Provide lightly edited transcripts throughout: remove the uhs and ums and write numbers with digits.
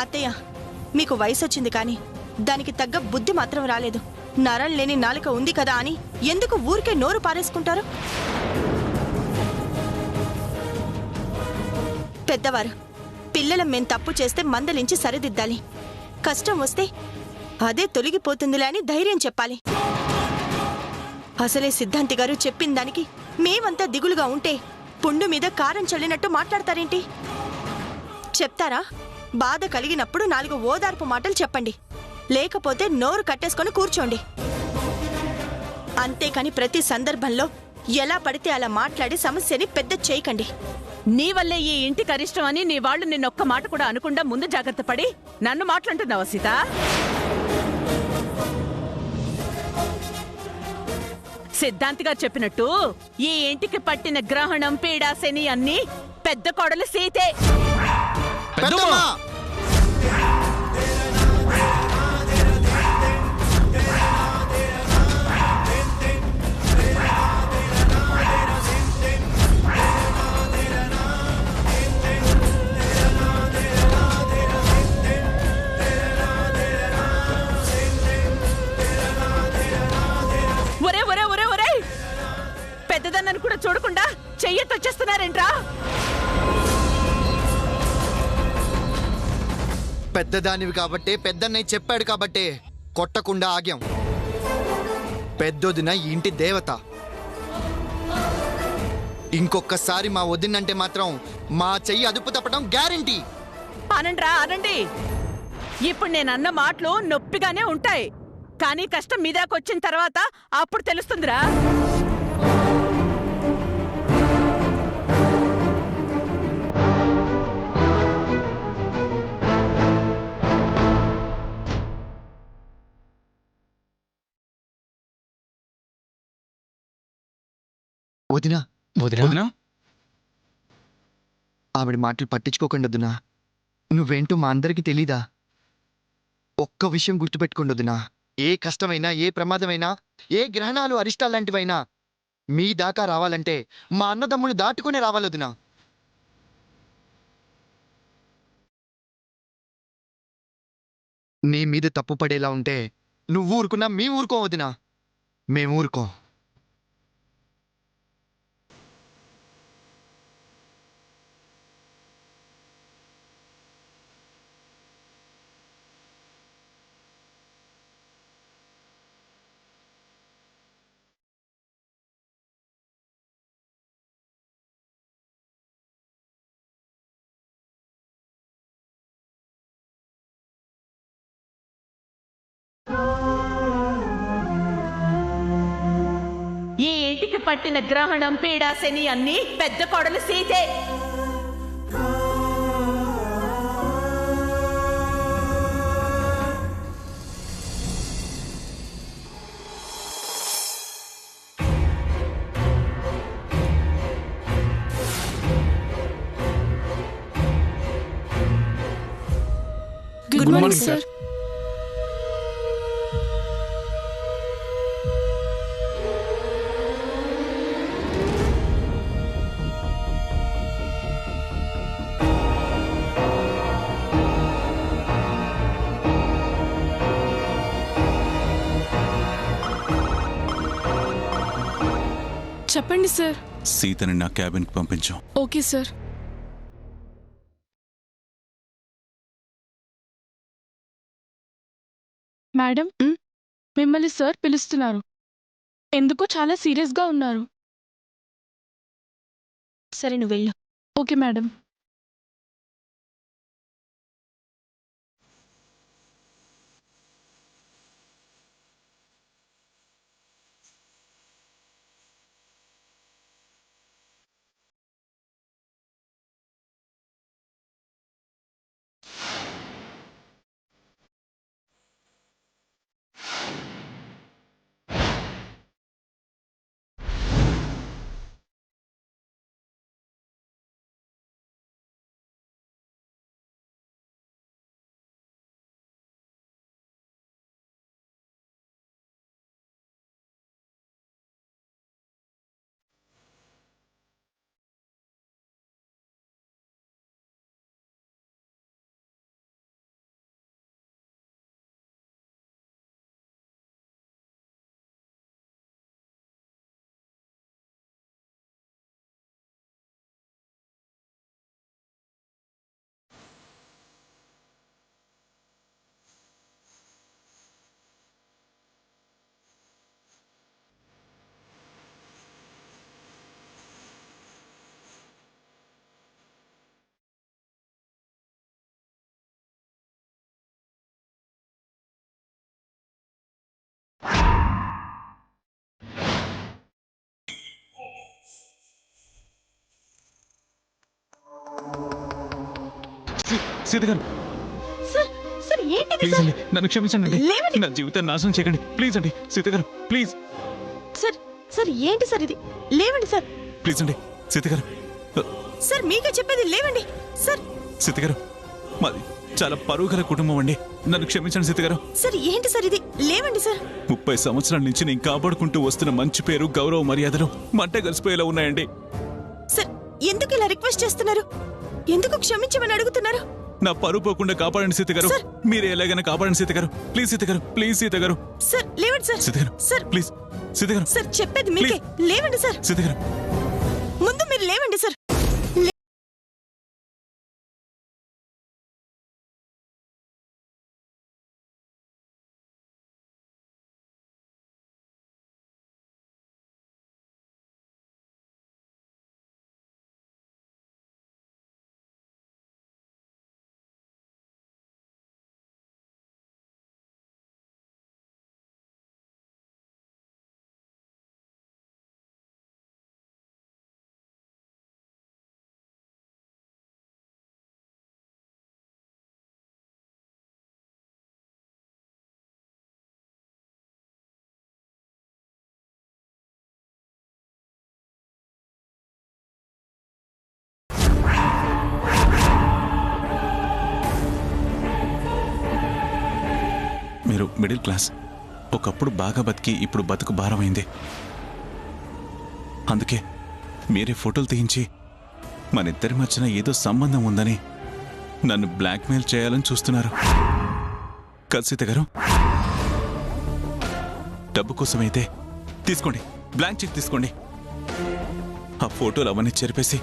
అత్తయ్య, మీకు వయసొచ్చింది కానీ దానికి తగ్గ బుద్ధి మాత్రం రాలేదు. నరం లేని నాలుక ఉంది కదా అని ఎందుకు ఊరికే నోరు పారేసుకుంటారు? పెద్దవారు, పిల్లల మేం తప్పు చేస్తే మందలించి సరిదిద్దాలి. కష్టం వస్తే అదే తొలగిపోతుందిలే అని ధైర్యం చెప్పాలి. అసలే సిద్ధాంతి గారు చెప్పిన దానికి మేమంతా దిగులుగా ఉంటే పుండు మీద కారం చల్లినట్టు మాట్లాడతారేంటి? చెప్తారా? బాధ కలిగినప్పుడు 4 ఓదార్పు మాటలు చెప్పండి, లేకపోతే నోరు కట్టేసుకొని కూర్చోండి. అంతేకాని ప్రతి సందర్భంలో ఎలా పడితే అలా మాట్లాడి సమస్యని పెద్ద చేయకండి. నీ వల్లే ఈ ఇంటికి అరిష్టం అని నీ వాళ్ళు నిన్నొక్క మాట కూడా అనకుండా ముందు జాగ్రత్త పడి నన్ను మాట్లాడుతున్నావా సీత? సిద్ధాంతి గారు చెప్పినట్టు ఈ ఇంటికి పట్టిన గ్రహణం, పీడ, శని అన్ని పెద్ద కోడలు సీతే. పెద్దదన్నను కూడా చూడకుండా చెయ్యొచ్చేస్తున్నారేంట్రా? పెద్దదానివి కాబట్టే, పెద్దన్నయ్య చెప్పాడు కాబట్టే కొట్టకుండా ఆగ్యం. పెద్దొదిన ఇంటి దేవత. ఇంకొకసారి మా వదినంటే మాత్రం మా చెయ్యి అదుపు తప్పడం గ్యారెంటీ. అనండ్రా, అనండి. ఇప్పుడు నేనన్న మాటలు నొప్పిగానే ఉంటాయి, కానీ కష్టం మీదాకొచ్చిన తర్వాత అప్పుడు తెలుస్తుందిరా. వదినా, వదినా, ఆవిడ మాటలు పట్టించుకోకండి వదినా. నువ్వేంటో మా అందరికీ తెలీదా? ఒక్క విషయం గుర్తుపెట్టుకోండి వదినా. ఏ కష్టమైనా, ఏ ప్రమాదమైనా, ఏ గ్రహణాలు, అరిష్టాలాంటివైనా మీ దాకా రావాలంటే మా అన్నదమ్ముని దాటుకునే రావాలి వదినా. నీ మీద తప్పు పడేలా ఉంటే నువ్వు ఊరుకున్నా మేము ఊరుకో వదినా. మేము ఊరుకో. ఈ ఇంటికి పట్టిన గ్రహణం, పీడ, శని అన్ని పెద్ద కోడలు సీతే. Good morning sir. చెప్పండి సార్. సీతని నా క్యాబిన్కి పంపించు. Okay sir. మేడం, మిమ్మల్ని సార్ పిలుస్తున్నారు. ఎందుకో చాలా సీరియస్గా ఉన్నారు. సరే, నువ్వు వెళ్ళు. Okay madam. సీత గారు సార్ సార్ ఏంటిది ప్లీజ్ సార్? అండి నన్ను క్షమించండి అండి లేవండి. నా జీవితాన్ని నాశనం చేయకండి ప్లీజ్ అండి సీత గారు ప్లీజ్ సార్ సార్ ఏంటి సార్ ఇది? లేవండి సార్. ప్లీజ్ అండి సీత గారు సార్ మీకే చెప్పేది లేవండి సార్. సీత గారు మాది చాలా పరువు గల కుటుంబం అండి నన్ను క్షమించండి సీత గారు సార్ ఏంటి సార్ ఇది? లేవండి సార్. 30 సంవత్సరాల నుంచి నేను కాపాడుకుంటూ వస్తున్న మంచి పేరు గౌరవ మర్యాదలు మంట కలిసిపోయేలా ఉన్నాయండి. సార్ ఎందుకు ఇలా రిక్వెస్ట్ చేస్తున్నారు? ఎందుకు క్షమించమని అడుగుతున్నారు? నా పరువు పోకుండా కాపాడండి సీత గారు సార్. మీరే ఎలాగైనా కాపాడండి సీత గారు ప్లీజ్ సీత గారు ప్లీజ్ సీత గారు సార్ లేవండి సార్. సీత గారు సార్ ప్లీజ్ సీత గారు సార్ చెప్పేది మీకే. లేవండి సార్. సీత గారు ముందు మీరు లేవండి సార్. మీరు మిడిల్ క్లాస్ ఒకప్పుడు బాగా బతికి ఇప్పుడు బతుకు భారమైంది. అందుకే మీరే ఫోటోలు తీయించి మన ఇద్దరి మధ్యన ఏదో సంబంధం ఉందని నన్ను బ్లాక్మెయిల్ చేయాలని చూస్తున్నారు కదా సీత గారు? డబ్బు కోసమైతే తీసుకోండి, బ్లాంక్ చెక్ తీసుకోండి. ఆ ఫోటోలు అవన్నీ చెరిపేసి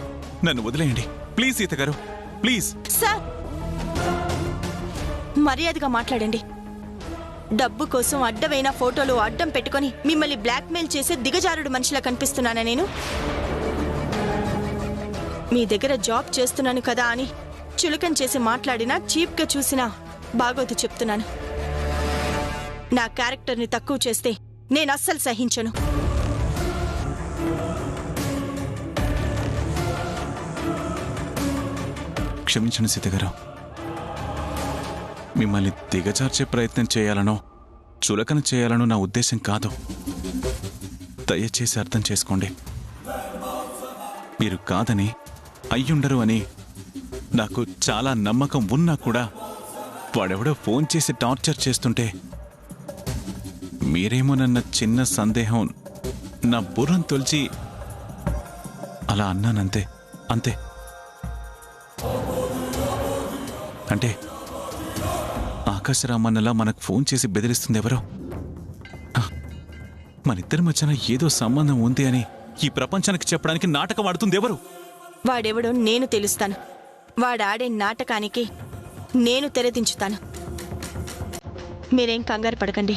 నన్ను వదిలేయండి ప్లీజ్ సీత గారు ప్లీజ్. సార్ మర్యాదగా మాట్లాడండి. డబ్బు కోసం అడ్డమైన ఫోటోలు అడ్డం పెట్టుకొని మిమ్మల్ని బ్లాక్మెయిల్ చేసే దిగజారుడు మనిషిలా కనిపిస్తున్నానా నేను? మీ దగ్గర జాబ్ చేస్తున్నాను కదా అని చులకన చేసి మాట్లాడినా చీప్గా చూసినా బాగోదు చెప్తున్నాను. నా క్యారెక్టర్ని తక్కువ చేస్తే నేను అస్సలు సహించను. క్షమించండి సీత గారు, మిమ్మల్ని దిగజార్చే ప్రయత్నం చేయాలనో చులకన చేయాలనో నా ఉద్దేశం కాదు. దయచేసి అర్థం చేసుకోండి. మీరు కాదని అయ్యుండరు అని నాకు చాలా నమ్మకం ఉన్నా కూడా వాడెవడో ఫోన్ చేసి టార్చర్ చేస్తుంటే మీరేమోనన్న చిన్న సందేహం నా బుర్రం తొలిచి అలా అన్నానంతే. అంతే. అంటే ఆకాశరామన్నలా మనకు ఫోన్ చేసి బెదిరిస్తుంది ఎవరో? మనిద్దరి మధ్యన ఏదో సంబంధం ఉంది అని ఈ ప్రపంచానికి చెప్పడానికి నాటకం ఆడుతుంది ఎవరు? వాడెవడో నేను తెలుస్తాను. వాడాడే నాటకానికి నేను తెరదించుతాను. మీరేం కంగారు పడకండి.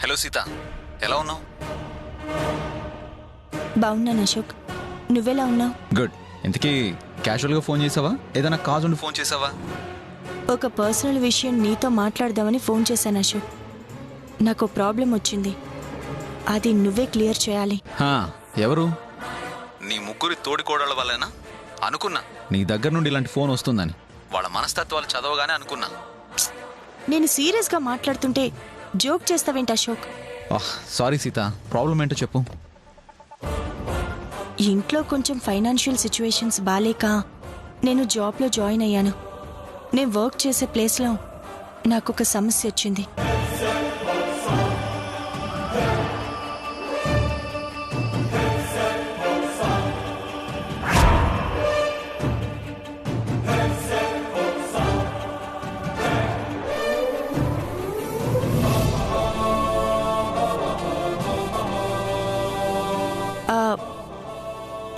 హలో సీత, ఎలా ఉన్నావు? బాగున్నాను అశోక్, నువ్వెలా ఉన్నావు? గుడ్. ఇంతకీ క్యాజువల్గా ఫోన్ చేసావా, ఏదైనా కాజ్ ఉండి ఫోన్ చేసావా? ఒక పర్సనల్ విషయం నీతో మాట్లాడదామని ఫోన్ చేశాను అశోక్. నాకు ప్రాబ్లం వచ్చింది, అది నువ్వే క్లియర్ చేయాలి. ఎవరు? నీ ముగ్గురి తోడికోడళ్ళ వల్లేనా? అనుకున్నా నీ దగ్గర నుండి ఇలాంటి ఫోన్ వస్తుందని. వాళ్ళ మనస్తత్వాలు చదవగానే అనుకున్నా. నేను సీరియస్గా మాట్లాడుతుంటే జోక్ చేస్తావేంటి అశోక్? సారీ సీత, ప్రాబ్లం ఏంటో చెప్పు. ఇంట్లో కొంచెం ఫైనాన్షియల్ సిచ్యువేషన్స్ బాలేక నేను జాబ్లో జాయిన్ అయ్యాను. నేను వర్క్ చేసే ప్లేస్లో నాకు ఒక సమస్య వచ్చింది.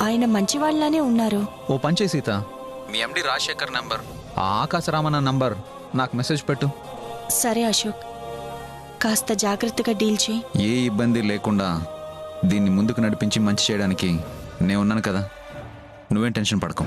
ఆయన మంచివాళ్లానే ఉన్నారు. ఓ పంచే సీత, మీ ఎండి రాజశేఖర్ నంబర్, ఆ ఆకాశరామన్న నంబర్ నాకు మెసేజ్ పెట్టు. సరే అశోక్, కాస్త జాగ్రత్తగా డీల్ చేయి. ఏ ఇబ్బంది లేకుండా దీన్ని ముందుకు నడిపించి మంచి చేయడానికి నేను ఉన్నాను కదా, నువ్వేం టెన్షన్ పడకు.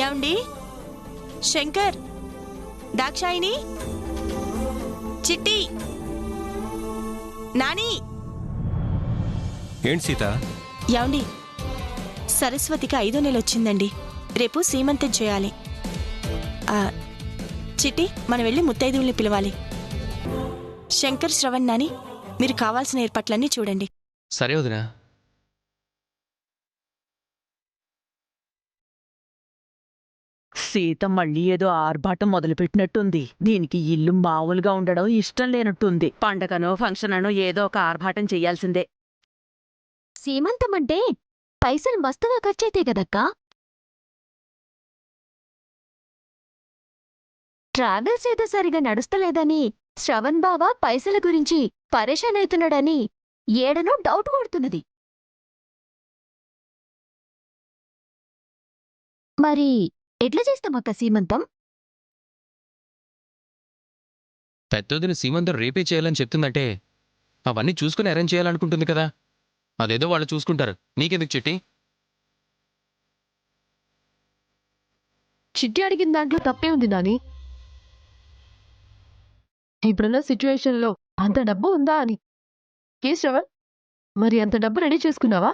ఏమండి? శంకర్, దాక్షాయిని, చిట్టి, నాని. ఏంటి సీత? ఏమండి, సరస్వతికి 5వ నెల వచ్చిందండి. రేపు సీమంతం చేయాలి. చిట్టి, మనం వెళ్ళి ముత్తైదువుల్ని పిలవాలి. శంకర్, శ్రవణ్, నాని, మీరు కావాల్సిన ఏర్పాట్లన్నీ చూడండి. సరే వదినా. సీత మళ్ళీ ఏదో ఆర్భాటం మొదలుపెట్టినట్టుంది. దీనికి ఇల్లు మామూలుగా ఉండడం ఇష్టం లేనట్టుంది. పండగనో ఫంక్షన్ అనో ఏదో ఒక ఆర్భాటం చెయ్యాల్సిందే. సీమంతం అంటే పైసలు మస్తుగా ఖర్చయితే కదక్కా. ట్రావెల్స్ ఏదో సరిగా నడుస్తలేదని శ్రవణ్ బావ పైసల గురించి పరేషాన్ అవుతున్నాడని ఏడనో డౌట్ కొడుతున్నది. మరి ఎట్లా చేస్తామక్క సీమంతం? పెద్దదిని సీమంతం రేపే చేయాలని చెప్తుందంటే అవన్నీ చూసుకుని అరేంజ్ చేయాలనుకుంటుంది కదా. అదేదో వాళ్ళు చూసుకుంటారు, నీకెందుకు చిట్టి? చిట్టి అడిగిన దాంట్లో తప్పే ఉంది నాని. ఇప్పుడున్న సిచ్యువేషన్లో అంత డబ్బు ఉందా అని. ఏ శ్రవణ్, మరి అంత డబ్బు రెడీ చేసుకున్నావా?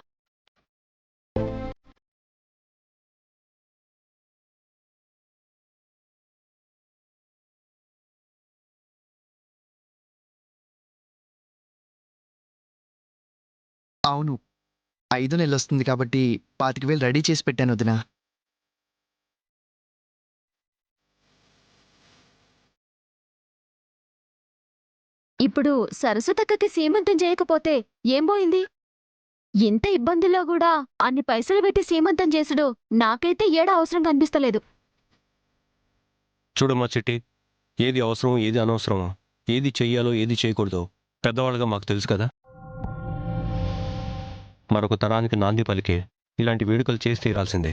అవును, 5వ నెల వస్తుంది కాబట్టి 25,000 రెడీ చేసి పెట్టాను వదినా. ఇప్పుడు సరస్వతక్కకి సీమంతం చేయకపోతే ఏం పోయింది? ఇంత ఇబ్బందిలో కూడా అన్ని పైసలు పెట్టి సీమంతం చేసుడు నాకైతే ఏడ అవసరం కనిపిస్తలేదు. చూడమ్మా చిట్టి, ఏది అవసరం ఏది అనవసరం, ఏది చెయ్యాలో ఏది చేయకూడదో పెద్దవాళ్ళుగా మాకు తెలుసు కదా. మరొక తరానికి నాంది పలికే ఇలాంటి వేడుకలు చేసి తీరాల్సిందే.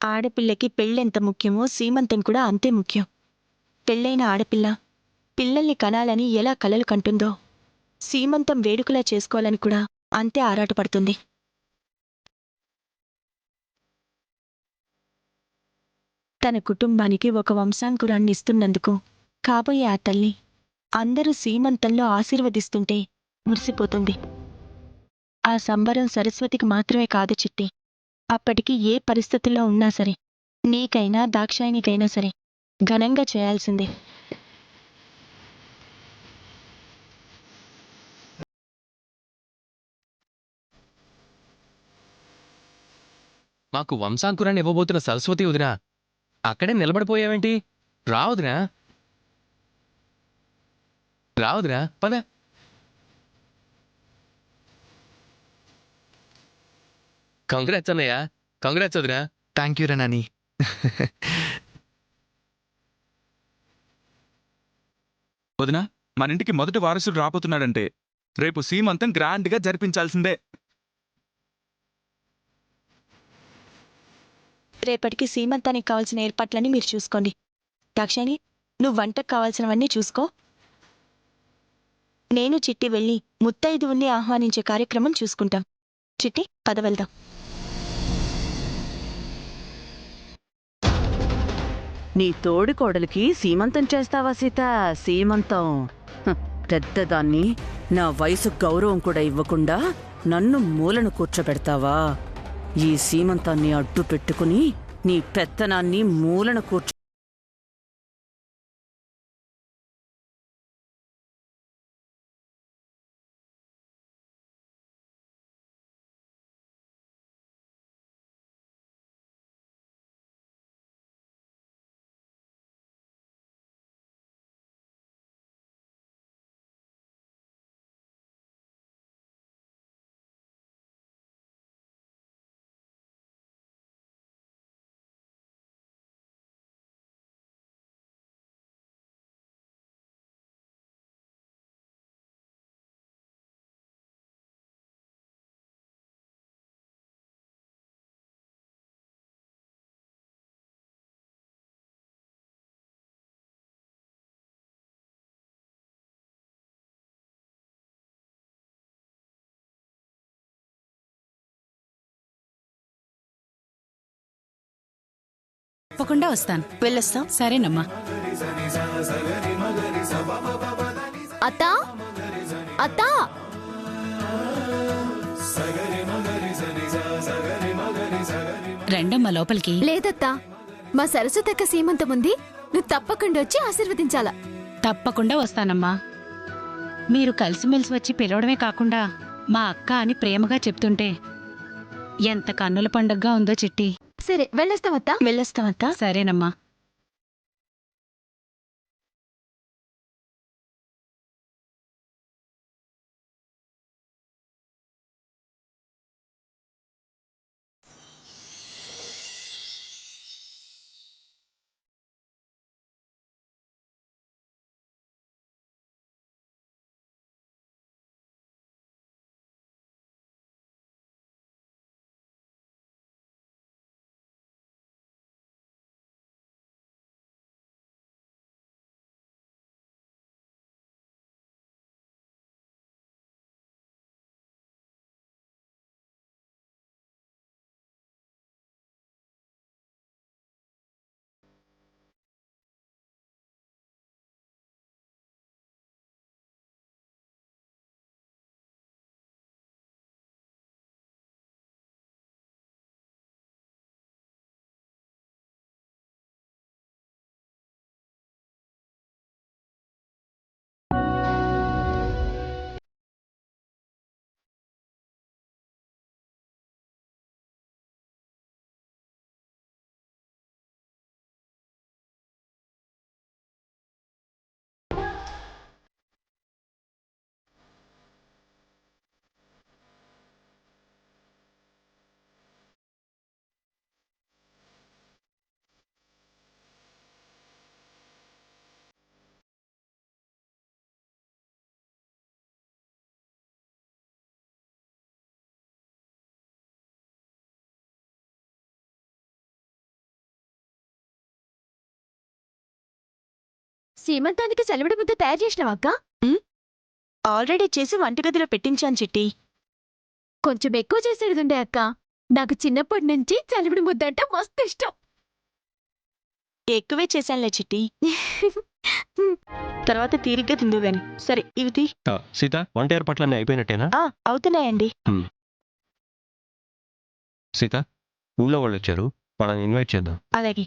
ఆడపిల్లకి పెళ్ళెంత ముఖ్యమో సీమంతం కూడా అంతే ముఖ్యం. పెళ్ళైన ఆడపిల్ల పిల్లల్ని కనాలని ఎలా కలలు కంటుందో సీమంతం వేడుకలా చేసుకోవాలని కూడా అంతే ఆరాటపడుతుంది. తన కుటుంబానికి ఒక వంశాంకురాన్ని ఇస్తున్నందుకు కాబోయే ఆ తల్లి అందరూ సీమంతంలో ఆశీర్వదిస్తుంటే మురిసిపోతుంది. ఆ సంబరం సరస్వతికి మాత్రమే కాదు చిట్టి, అప్పటికి ఏ పరిస్థితుల్లో ఉన్నా సరే, నీకైనా దాక్షాయినికైనా సరే ఘనంగా చేయాల్సిందే. మాకు వంశాంకురాన్ని ఇవ్వబోతున్న సరస్వతి వదినా అక్కడే నిలబడిపోయావేంటి? రావదునా, రావదునా, పద. కంగ్రాట్స్ అన్నయ్య, కంగ్రాట్స్ వదినా. థ్యాంక్ యూ రా నాని. వదినా, మన ఇంటికి మొదటి వారసుడు రాబోతున్నాడంటే రేపు సీమంతం గ్రాండ్గా జరిపించాల్సిందే. రేపటికి సీమంతానికి కావాల్సిన ఏర్పాట్లన్నీ మీరు చూసుకోండి. దాక్షాయిని, నువ్వు వంటకు కావాల్సినవన్నీ చూసుకో. నేను చిట్టి వెళ్ళి ముత్తైదువుల్ని ఆహ్వానించే కార్యక్రమం చూసుకుంటాం. చిట్టి, పద వెళ్దాం. నీ తోడికోడలికి సీమంతం చేస్తావా సీత? సీమంతం పెద్దదాన్ని, నా వయసు గౌరవం కూడా ఇవ్వకుండా నన్ను మూలను కూర్చోబెడతావా? ఈ సీమంతాన్ని అడ్డు పెట్టుకుని నీ పెత్తనాన్ని మూలను కూర్చో తప్పకుండా వస్తాను. వెళ్ళొస్తాం. సరేనమ్మా. అత్తా అత్తా రండమ్మా లోపలికి. లేదత్తా, మా సరస్వతక్క సీమంతం ఉంది, నువ్వు తప్పకుండా వచ్చి ఆశీర్వదించాలా. తప్పకుండా వస్తానమ్మా. మీరు కలిసిమెలిసి వచ్చి పిలవడమే కాకుండా మా అక్క అని ప్రేమగా చెప్తుంటే ఎంత కన్నుల పండగగా ఉందో చిట్టి. సరే వెళ్ళొస్తావత్తా. వెళ్ళొస్తామత్తా. సరేనమ్మా. సీమంతానికి చలివిడి ముద్ద తయారు చేసినావా అక్క? ఆల్రెడీ చేసి వంటగదిలో పెట్టించాను చిట్టి. కొంచెం ఎక్కువ చేసేదిండే అక్క, నాకు చిన్నప్పటి నుంచి చలివిడి ముద్ద అంటే మస్తు ఇష్టం. ఎక్కువే చేశానులే చిట్టి. తర్వాత తీరిగ్గా తిందుగాని. సరే ఇవి సీత, వంట ఏర్పాట్లన్నీ అయిపోయినట్టేనా? అవుతున్నాయండి. సీత, ఊళ్ళో వాళ్ళు వచ్చారు, వాళ్ళని ఇన్వైట్ చేద్దాం. అలాగే.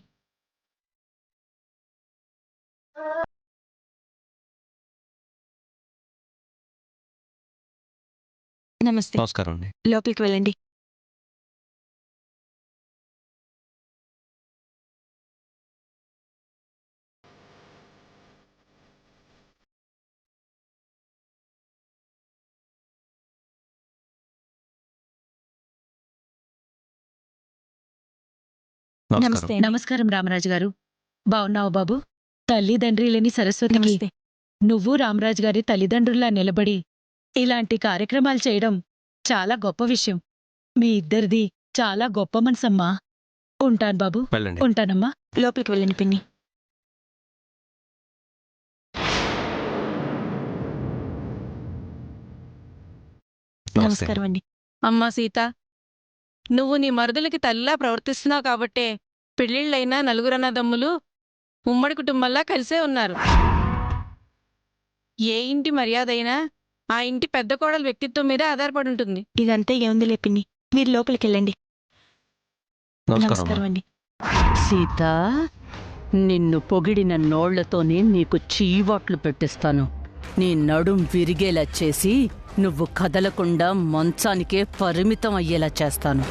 నమస్తే. నమస్కారం అండి. లోపలికి వెళ్ళండి. నమస్కారం. నమస్కారం రామరాజు గారు. బావున్నావు బాబు? తల్లిదండ్రి లేని సరస్వతికి నమస్తే. నువ్వు రామరాజు గారి తల్లిదండ్రుల్లా నిలబడి ఇలాంటి కార్యక్రమాలు చేయడం చాలా గొప్ప విషయం. మీ ఇద్దరిది చాలా గొప్ప మనసమ్మా. ఉంటాను బాబు. వెళ్ళండి. ఉంటానమ్మా. లోపలికి వెళ్ళండి పిన్ని. నమస్కారం అండి. అమ్మా సీత, నువ్వు నీ మరుదులకి తల్లిలా ప్రవర్తిస్తున్నావు కాబట్టే పెళ్ళిళ్ళైనా నలుగురు అన్నదమ్ములు ఉమ్మడి కుటుంబంలా కలిసే ఉన్నారు. ఏ ఇంటి మర్యాద అయినా ఆ ఇంటి పెద్ద కోడల వ్యక్తిత్వం మీదే ఆధారపడి ఉంటుంది. ఇదంతా ఏముందిలే పిన్ని, మీరు లోపలికి వెళ్ళండి. నమస్కారం అండి. సీత, నిన్ను పొగిడిన నోళ్లతోనే నీకు చీవాట్లు పెట్టిస్తాను. నీ నడుం విరిగేలా చేసి నువ్వు కదలకుండా మంచానికే పరిమితం అయ్యేలా చేస్తాను.